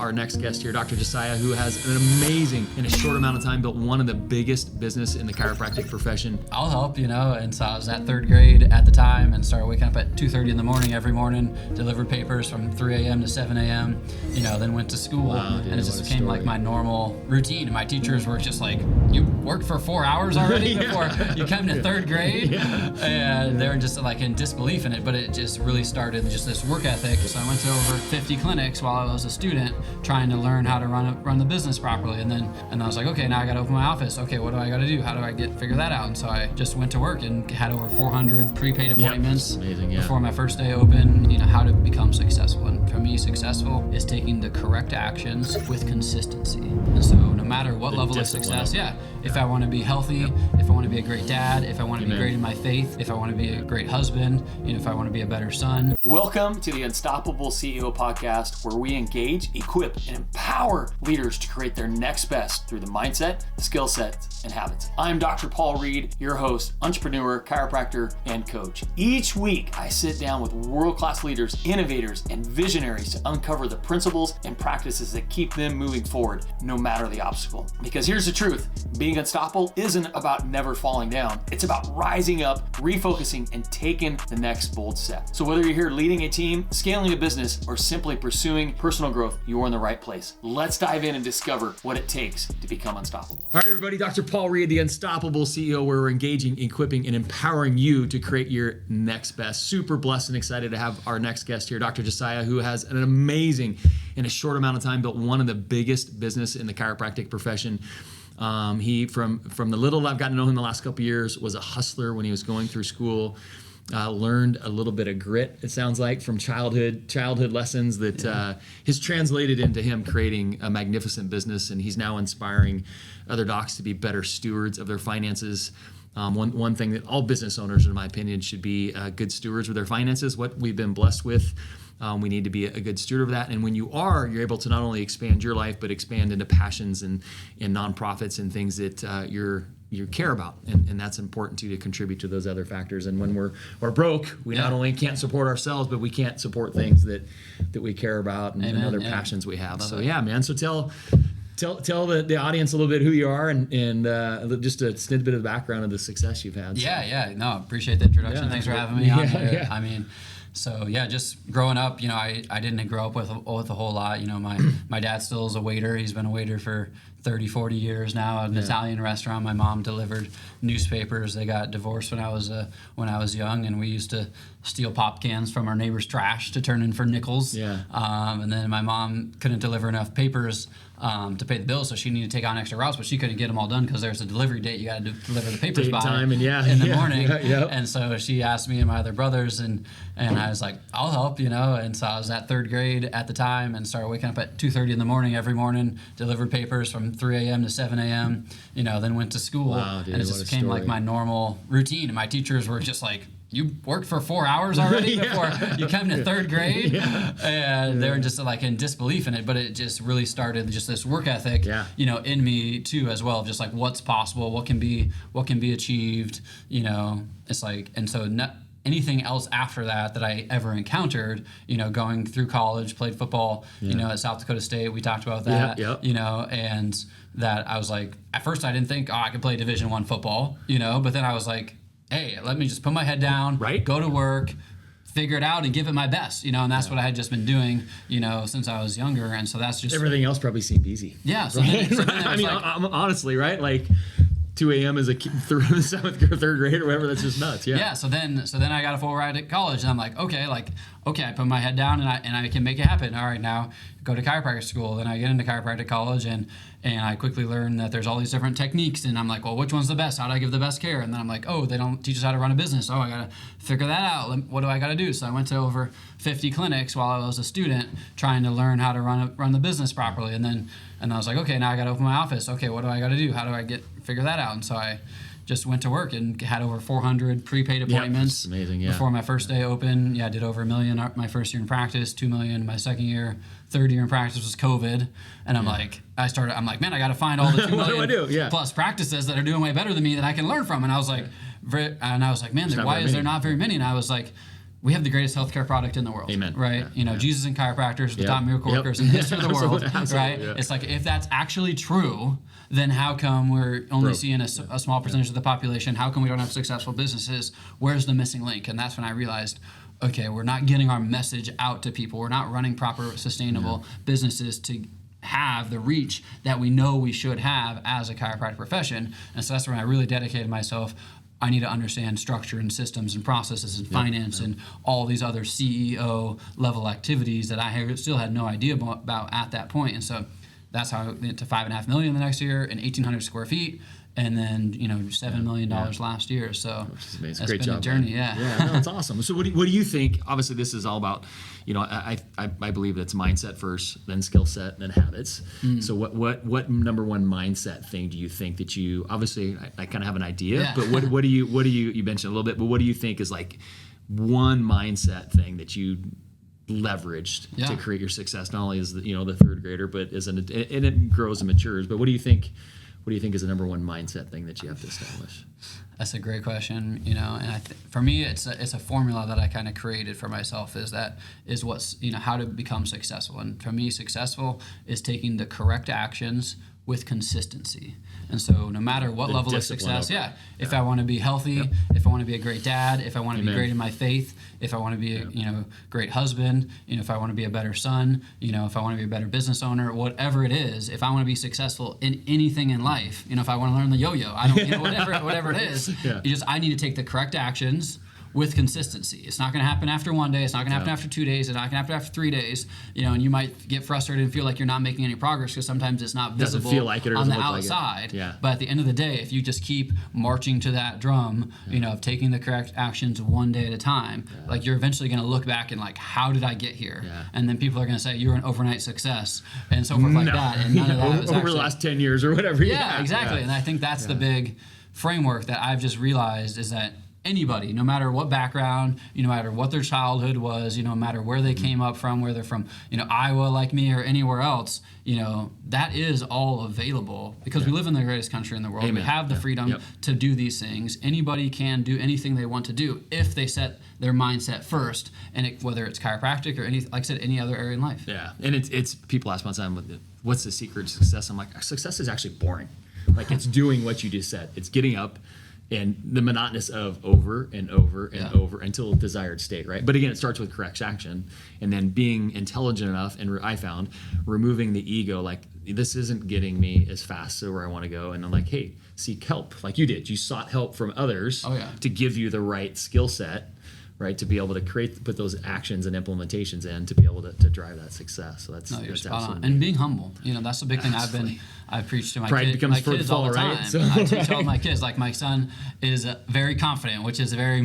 our next guest here, Dr. Josiah, who has an amazing, in a short amount of time, built one of the biggest business in the chiropractic profession. I'll help, and so I was at third grade at the time and started waking up at 2:30 in the morning every morning, delivered papers from 3 a.m. to 7 a.m., then went to school. Wow, dude, and it just became like my normal routine. And my teachers were just like, you worked for 4 hours already before you came to third grade? And they were just like in disbelief in it, but it just really started just this work ethic. So I went to over 50 clinics while I was a student trying to learn how to run the business properly. And I was like, okay, now I got to open my office. Okay, what do I got to do? How do I figure that out? And so I just went to work and had over 400 prepaid appointments before my first day open, how to become successful. And for me, successful is taking the correct actions with consistency. And so no matter what level of success, if I want to be healthy, if I want to be a great dad, if I want to be great in my faith, if I want to be a great husband, if I want to be a better son. Welcome to the Unstoppable CEO podcast, where we engage, equip, and empower leaders to create their next best through the mindset, skill sets, and habits. I'm Dr. Paul Reed, your host, entrepreneur, chiropractor, and coach. Each week, I sit down with world-class leaders, innovators, and visionaries to uncover the principles and practices that keep them moving forward, no matter the obstacle. Because here's the truth, being unstoppable isn't about never falling down. It's about rising up, refocusing, and taking the next bold step. So whether you're here leading a team, scaling a business, or simply pursuing personal growth, you're in the right place. Let's dive in and discover what it takes to become unstoppable. All right, everybody, Dr. Paul Reed, the Unstoppable CEO, where we're engaging, equipping, and empowering you to create your next best. Super blessed and excited to have our next guest here, Dr. Josiah, who has an amazing, in a short amount of time, built one of the biggest business in the chiropractic profession. He, from the little I've gotten to know him the last couple of years, was a hustler when he was going through school. Learned a little bit of grit, it sounds like, from childhood lessons that has translated into him creating a magnificent business, and he's now inspiring other docs to be better stewards of their finances. One thing that all business owners, in my opinion, should be good stewards with their finances. What we've been blessed with, we need to be a good steward of that. And when you are, you're able to not only expand your life, but expand into passions and nonprofits and things that you care about, and that's important to contribute to those other factors. And when we're broke, we not only can't support ourselves, but we can't support things that we care about and other passions we have. So man. So tell the audience a little bit who you are and just a snippet of the background of the success you've had. No, appreciate the introduction. Thanks for having me on here. I mean, so just growing up, I didn't grow up with a whole lot. My dad still is a waiter. He's been a waiter for 30, 40 years now at an Italian restaurant. My mom delivered newspapers. They got divorced when I was young, and we used to steal pop cans from our neighbor's trash to turn in for nickels. And then my mom couldn't deliver enough papers to pay the bills, so she needed to take on extra routes, but she couldn't get them all done because there's a delivery date you got to deliver the papers by time and in the morning. And so she asked me and my other brothers, and I was like, I'll help, And so I was at third grade at the time and started waking up at 2:30 in the morning every morning, delivered papers from 3 a.m. to 7 a.m., then went to school. Wow, dude, and it just became like my normal routine. And my teachers were just like, you worked for 4 hours already before you came to third grade? And they were just like in disbelief in it, but it just really started just this work ethic, in me too, as well, just like what's possible, what can be achieved, it's like, and so anything else after that I ever encountered, going through college, played football, at South Dakota State, we talked about that, and that I was like, at first I didn't think, I could play Division I football, but then I was like, hey, let me just put my head down, go to work, figure it out, and give it my best, and that's what I had just been doing, since I was younger, and so that's just... Everything else probably seemed easy. Yeah, so right? then I mean, honestly, right? Like 2 a.m. as a kid through the seventh or third grade or whatever, that's just nuts. So then I got a full ride at college, and I'm like, okay, I put my head down and I can make it happen. All right, now go to chiropractic school. Then I get into chiropractic college, and I quickly learned that there's all these different techniques, and I'm like, well, which one's the best? How do I give the best care? And then I'm like, oh, they don't teach us how to run a business. Oh, I gotta figure that out. What do I gotta do? So I went to over 50 clinics while I was a student trying to learn how to run the business properly. And I was like, okay, now I gotta open my office. Okay, what do I gotta do? How do I figure that out? And so I just went to work and had over 400 prepaid appointments. That's amazing, before my first day open. I did over $1 million my first year in practice, $2 million my second year. Third year in practice was COVID, and I'm like, man, I got to find all the 2 million what do I do? plus practices that are doing way better than me that I can learn from. And I was like, man, why is there not very many? And I was like, we have the greatest healthcare product in the world. Amen. Right? Yeah. Jesus and chiropractors, the Yep. top miracle Yep. workers in the history of the world. Absolutely. Right? Yeah. It's like, if that's actually true, then how come we're only Broke. seeing a small percentage of the population? How come we don't have successful businesses? Where's the missing link? And that's when I realized, okay, we're not getting our message out to people. We're not running proper, sustainable businesses to have the reach that we know we should have as a chiropractic profession. And so that's when I really dedicated myself. I need to understand structure and systems and processes and finance and all these other CEO level activities that I still had no idea about at that point. And so that's how I went to $5.5 million the next year and 1,800 square feet. And then, $7 million last year. So It's that's great been job, a journey. man. Yeah. No, it's awesome. So what do you think? Obviously, this is all about, I believe it's mindset first, then skill set, then habits. So what number one mindset thing do you think that you, obviously I kind of have an idea, Yeah. but what do you mentioned a little bit, but what do you think is like one mindset thing that you leveraged to create your success, not only as the third grader, but and it grows and matures, but what do you think is the number one mindset thing that you have to establish? That's a great question, and for me, it's a formula that I kind of created for myself. Is what's how to become successful, and for me, successful is taking the correct actions with consistency. And so no matter what level of success, if I want to be healthy, if I want to be a great dad, if I want to be great in my faith, if I want to be a great husband, if I want to be a better son, if I want to be a better business owner, whatever it is, if I want to be successful in anything in life, if I want to learn the yo-yo, I don't, whatever it is, I need to take the correct actions with consistency. It's not going to happen after one day. It's not going to happen after 2 days. It's not going to happen after 3 days. And you might get frustrated and feel like you're not making any progress because sometimes it's not visible doesn't feel like it or on the doesn't look outside. like it. Yeah. But at the end of the day, if you just keep marching to that drum, of taking the correct actions one day at a time, like you're eventually going to look back and like, how did I get here? Yeah. And then people are going to say you're an overnight success and so forth like that. And none of that was over actually, the last 10 years or whatever. Yeah, exactly. Yeah. And I think that's the big framework that I've just realized is that anybody, no matter what background, no matter what their childhood was, no matter where they came up from, where they're from, Iowa like me or anywhere else, that is all available because we live in the greatest country in the world. Amen. We have the freedom to do these things. Anybody can do anything they want to do if they set their mindset first, and whether it's chiropractic or any other area in life. Yeah, and it's people ask me all the time, what's the secret to success? I'm like, success is actually boring. Like it's doing what you just said. It's getting up and the monotonous of over and over and over until desired state, right? But again, it starts with correct action and then being intelligent enough, and I found removing the ego, like this isn't getting me as fast to where I want to go. And I'm like, hey, seek help like you did. You sought help from others to give you the right skill set, right, to be able to put those actions and implementations in to be able to drive that success. So that's spot on. absolutely. And being humble, that's the big thing I preach to my Pride kids. becomes My kids all the fall, time. right? So, I teach all my kids. Like my son is very confident, which is a very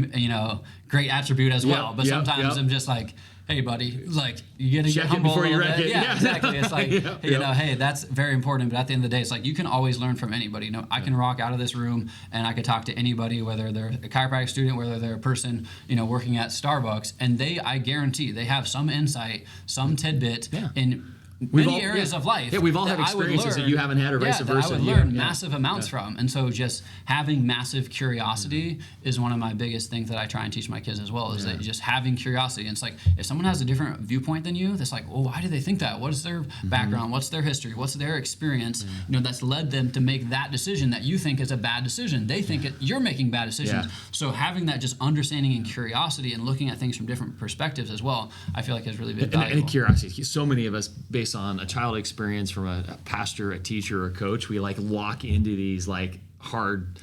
great attribute as well. But sometimes I'm just like, hey, buddy, like you gotta get humble before you wreck it. Yeah, exactly. It's like hey, that's very important. But at the end of the day, it's like you can always learn from anybody. I can walk out of this room and I could talk to anybody, whether they're a chiropractic student, whether they're a person working at Starbucks, and I guarantee they have some insight, some tidbit in many areas of life. Yeah, we've all had experiences that you haven't had or vice versa. That I would learn massive amounts from. And so just having massive curiosity is one of my biggest things that I try and teach my kids as well, is that just having curiosity. And it's like, if someone has a different viewpoint than you, that's like, well, why do they think that? What is their background? What's their history? What's their experience? That's led them to make that decision that you think is a bad decision. They think you're making bad decisions. So having that just understanding and curiosity and looking at things from different perspectives as well, I feel like has really been valuable. And curiosity. So many of us, based on a child experience from a pastor, a teacher, or a coach, we like lock into these like hard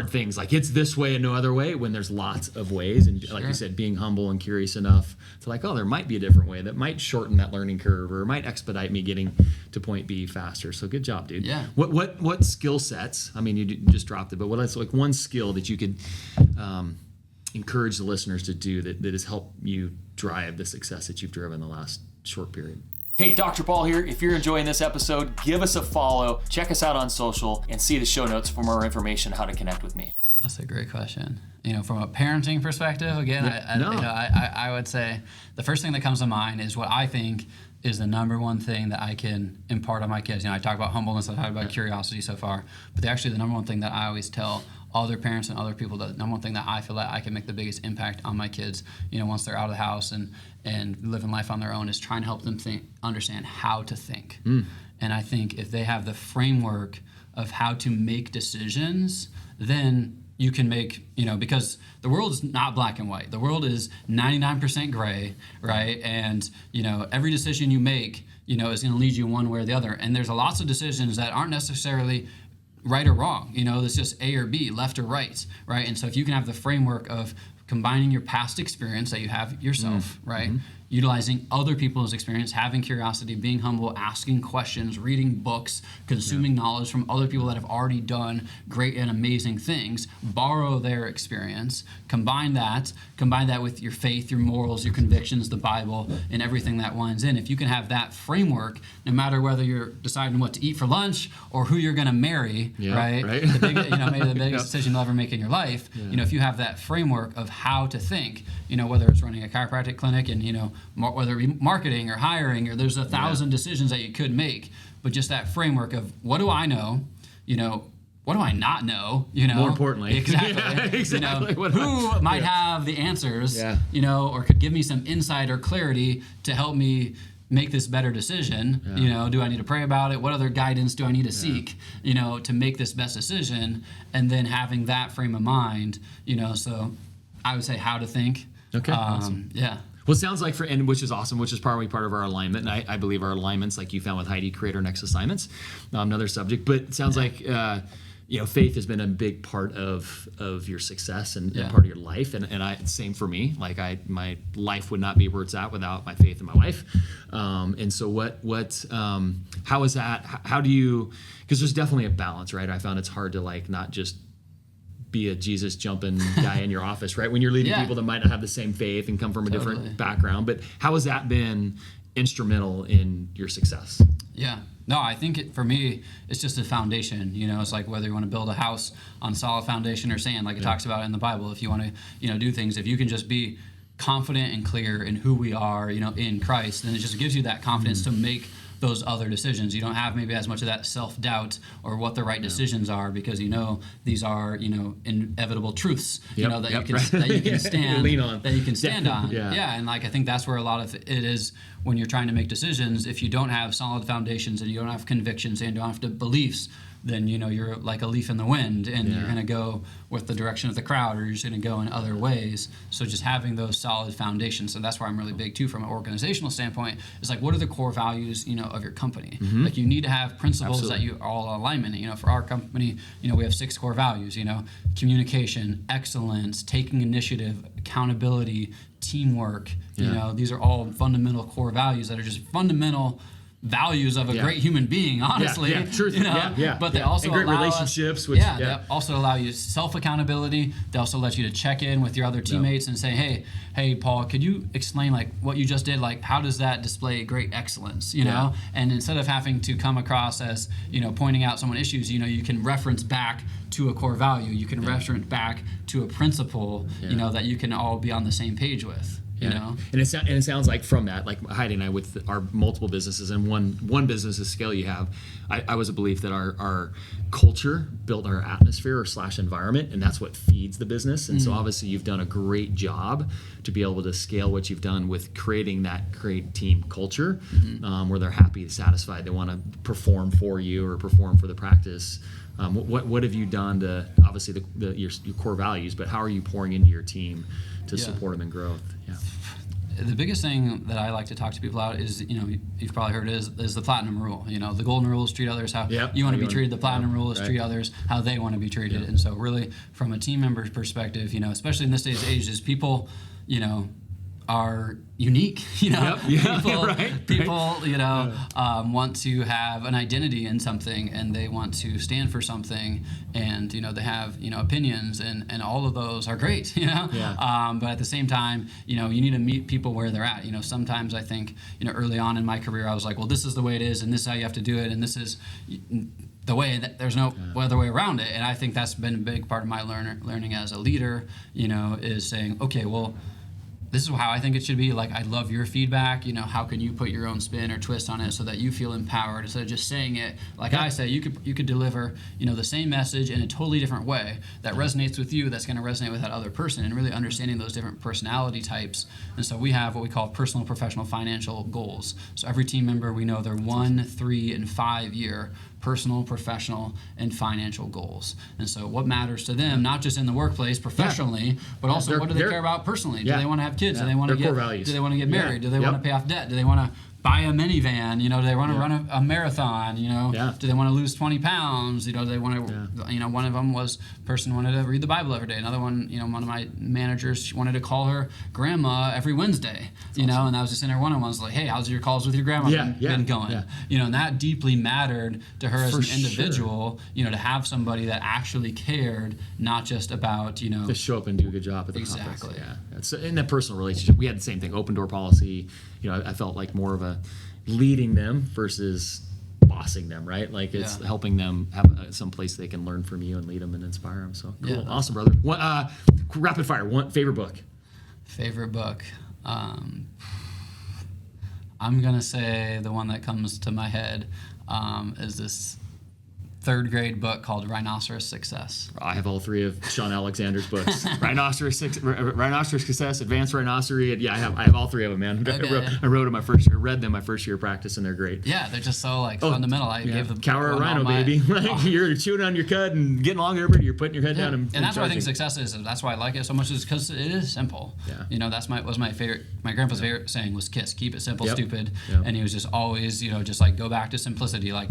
things, like it's this way and no other way, when there's lots of ways. And like you said, being humble and curious enough to like, oh, there might be a different way that might shorten that learning curve or might expedite me getting to point B faster. So good job, dude. Yeah. What skill sets, I mean, you just dropped it, but what's like one skill that you could encourage the listeners to do that has helped you drive the success that you've driven the last short period? Hey, Dr. Paul here. If you're enjoying this episode, give us a follow, check us out on social, and see the show notes for more information on how to connect with me. That's a great question. From a parenting perspective, again, I would say the first thing that comes to mind is what I think is the number one thing that I can impart on my kids. I talk about humbleness, I talk about curiosity so far, but actually the number one thing that I always tell other parents and other people, the number one thing that I feel that I can make the biggest impact on my kids, once they're out of the house and living life on their own, is trying to help them understand how to think. And I think if they have the framework of how to make decisions, then you can make, because the world is not black and white. The world is 99% gray, right? And, every decision you make, is going to lead you one way or the other. And there's lots of decisions that aren't necessarily right or wrong. It's just A or B, left or right, right? And so if you can have the framework of combining your past experience that you have yourself, right? Utilizing other people's experience, having curiosity, being humble, asking questions, reading books, consuming knowledge from other people that have already done great and amazing things, borrow their experience, combine that with your faith, your morals, your convictions, the Bible, and everything that winds in. If you can have that framework, no matter whether you're deciding what to eat for lunch or who you're going to marry, right? Maybe the biggest decision you'll ever make in your life, if you have that framework of how to think, whether it's running a chiropractic clinic and, whether it be marketing or hiring, or there's 1,000 decisions that you could make, but just that framework of what do I know, what do I not know, More importantly. Exactly. Exactly. Who might have the answers, or could give me some insight or clarity to help me make this better decision. Do I need to pray about it? What other guidance do I need to seek, to make this best decision? And then having that frame of mind, so I would say how to think. Okay. Awesome. Yeah. Well, it sounds like which is awesome, which is probably part of our alignment. And I believe our alignments, like you found with Heidi, create our next assignments, another subject. But it sounds like, faith has been a big part of your success and part of your life. And same for me. Like my life would not be where it's at without my faith in my wife. And so how is that? How do you, because there's definitely a balance, right? I found it's hard to not just be a Jesus jumping guy in your office, right? When you're leading people that might not have the same faith and come from a different background. But how has that been instrumental in your success? Yeah. No, I think for me, it's just a foundation. It's like whether you want to build a house on solid foundation or sand, like it talks about in the Bible. If you want to, do things, if you can just be confident and clear in who we are, in Christ, then it just gives you that confidence to make those other decisions. You don't have maybe as much of that self-doubt or what the right decisions are, because these are inevitable truths that you can stand lean on, that you can stand on. And I think that's where a lot of it is when you're trying to make decisions. If you don't have solid foundations and you don't have convictions and you don't have beliefs, then you're like a leaf in the wind, and you're going to go with the direction of the crowd, or you're just going to go in other ways. So just having those solid foundations. So that's why I'm really big too, from an organizational standpoint, is like, what are the core values of your company? Like, you need to have principles that you are all alignment. For our company, we have 6 core values. Communication, excellence, taking initiative, accountability, teamwork. These are all fundamental core values that are just fundamental values of a great human being, honestly. Truth. But they also and great allow relationships. They also allow you self-accountability. They also let you to check in with your other teammates and say, hey, Paul, could you explain what you just did? How does that display great excellence? And instead of having to come across as pointing out someone issues, you can reference back to a core value. You can reference back to a principle, that you can all be on the same page with. And it sounds like from that, like Heidi and I with our multiple businesses and one business is scale you have, I was a belief that our culture built our atmosphere / environment, and that's what feeds the business. And so obviously you've done a great job to be able to scale what you've done with creating that great team culture, where they're happy, satisfied, they want to perform for you or perform for the practice. What have you done to, obviously your core values, but how are you pouring into your team to support them in growth? The biggest thing that I like to talk to people about is, you've probably heard is the platinum rule. The golden rule is treat others how you want to be treated. The platinum rule is treat others how they want to be treated. And so really from a team member's perspective, especially in this day's age, is people, are unique, people, want to have an identity in something, and they want to stand for something, and, they have, opinions, and all of those are great, but at the same time, you need to meet people where they're at. Sometimes I think, early on in my career, I was like, well, this is the way it is, and this is how you have to do it, and this is the way that there's no other way around it. And I think that's been a big part of my learning as a leader, is saying, okay, well, this is how I think it should be. Like, I love your feedback. You know, how can you put your own spin or twist on it so that you feel empowered instead of just saying it like I say. You could deliver, you know, the same message in a totally different way that resonates with you, that's going to resonate with that other person, and really understanding those different personality types. And so we have what we call personal, professional, financial goals. So every team member, we know their 1, 3, and 5 year personal, professional, and financial goals. And so what matters to them, not just in the workplace professionally, but also what do they care about personally? Do they want to have kids? Do they want to get values. Do they want to get married? Do they want to pay off debt? Do they want to buy a minivan? You know, do they want to run a marathon? You know, do they want to lose 20 pounds? You know, do they want to, you know, one of them was person wanted to read the Bible every day. Another one, you know, one of my managers wanted to call her grandma every Wednesday, you know, and that was just in her one-on-ones like, hey, how's your calls with your grandma been going? You know, and that deeply mattered to her as an individual, you know, to have somebody that actually cared, not just about, you know. To show up and do a good job at the conference. Yeah. In that personal relationship, we had the same thing, open door policy. You know, I felt like more of a leading them versus bossing them, right? Like it's helping them have some place they can learn from you and lead them and inspire them. So cool. Awesome, brother. Rapid fire, one favorite book. Favorite book. I'm going to say the one that comes to my head is this 3rd grade book called Rhinoceros Success. I have all 3 of Sean Alexander's books. Rhinoceros Success, Advanced Rhinocery. Yeah, I have all 3 of them, man. Okay. I wrote them my first year, read them my first year of practice, and they're great. Yeah, they're just so fundamental. I gave them cower a rhino, baby. Like you're chewing on your cud and getting along with everybody. You're putting your head down and that's what I think success is. That's why I like it so much, is because it is simple. Yeah. You know, was my favorite. My grandpa's favorite saying was KISS, keep it simple, stupid. And he was just always, you know, just like go back to simplicity. Like,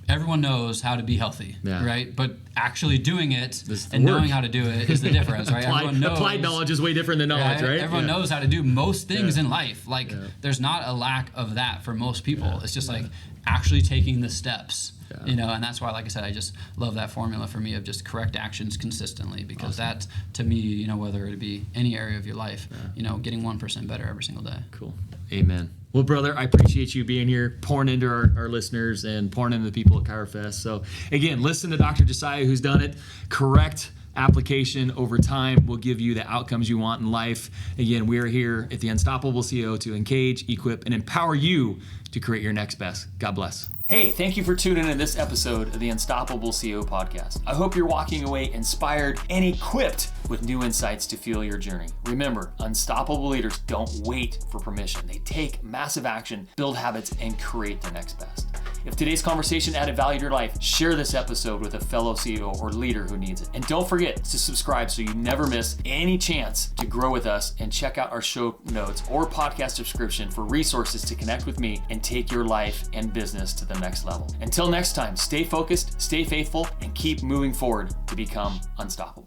everyone knows how to be healthy, right? But actually doing it and knowing how to do it is the difference, right? Everyone knows. Applied knowledge is way different than knowledge, right? Everyone knows how to do most things in life. Like, there's not a lack of that for most people. It's just like actually taking the steps. You know, and that's why, like I said, I just love that formula for me of just correct actions consistently, because that, to me, you know, whether it be any area of your life, you know, getting 1% better every single day. Cool. Amen. Well, brother, I appreciate you being here, pouring into our listeners and pouring into the people at ChiroFest. So, again, listen to Dr. Josiah, who's done it. Correct application over time will give you the outcomes you want in life. Again, we are here at the Unstoppable CEO to engage, equip, and empower you to create your next best. God bless. Hey, thank you for tuning in to this episode of the Unstoppable CEO podcast. I hope you're walking away inspired and equipped with new insights to fuel your journey. Remember, unstoppable leaders don't wait for permission. They take massive action, build habits, and create their next best. If today's conversation added value to your life, share this episode with a fellow CEO or leader who needs it. And don't forget to subscribe so you never miss any chance to grow with us, and check out our show notes or podcast subscription for resources to connect with me and take your life and business to the next level. Until next time, stay focused, stay faithful, and keep moving forward to become unstoppable.